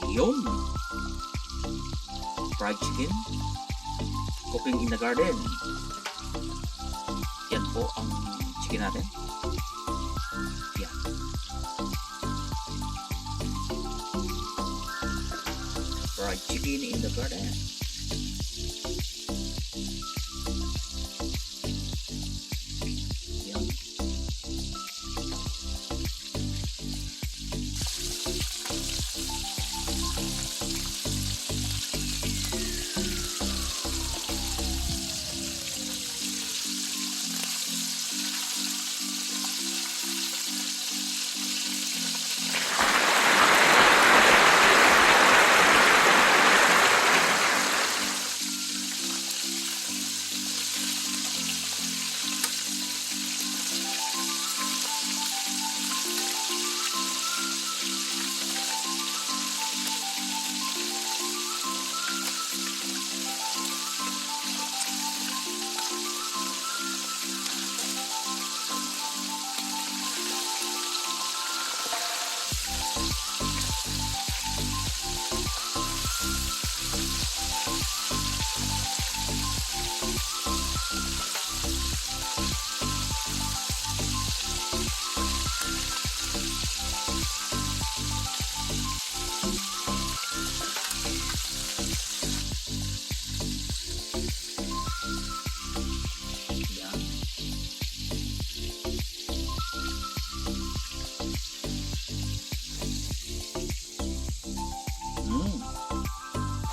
Yum! Fried chicken. Cooking in the garden. Yan po ang chicken natin. Yan. Fried chicken in the garden. Yan.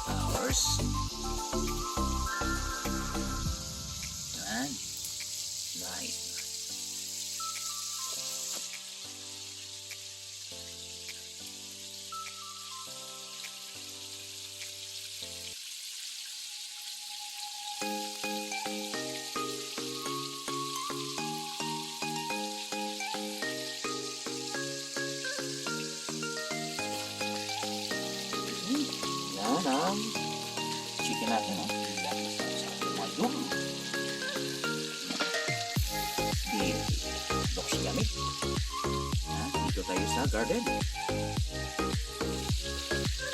Flowers. Yan. Right. Yan ang chicken natin. Yan. Mayroon. Looks yummy. Yan. Dito tayo sa garden.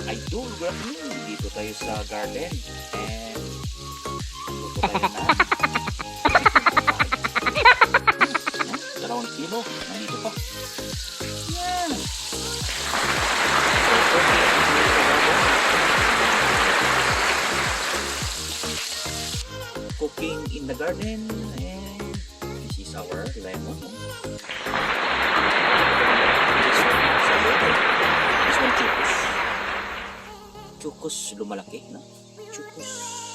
Idol, good afternoon. Dito tayo sa garden. And luto tayo na. Yan. 2 kilo. Nandito pa. Yan. Cooking in the garden, and this is our lemon. This one chukos. Chukos lumalaki na. Chukos.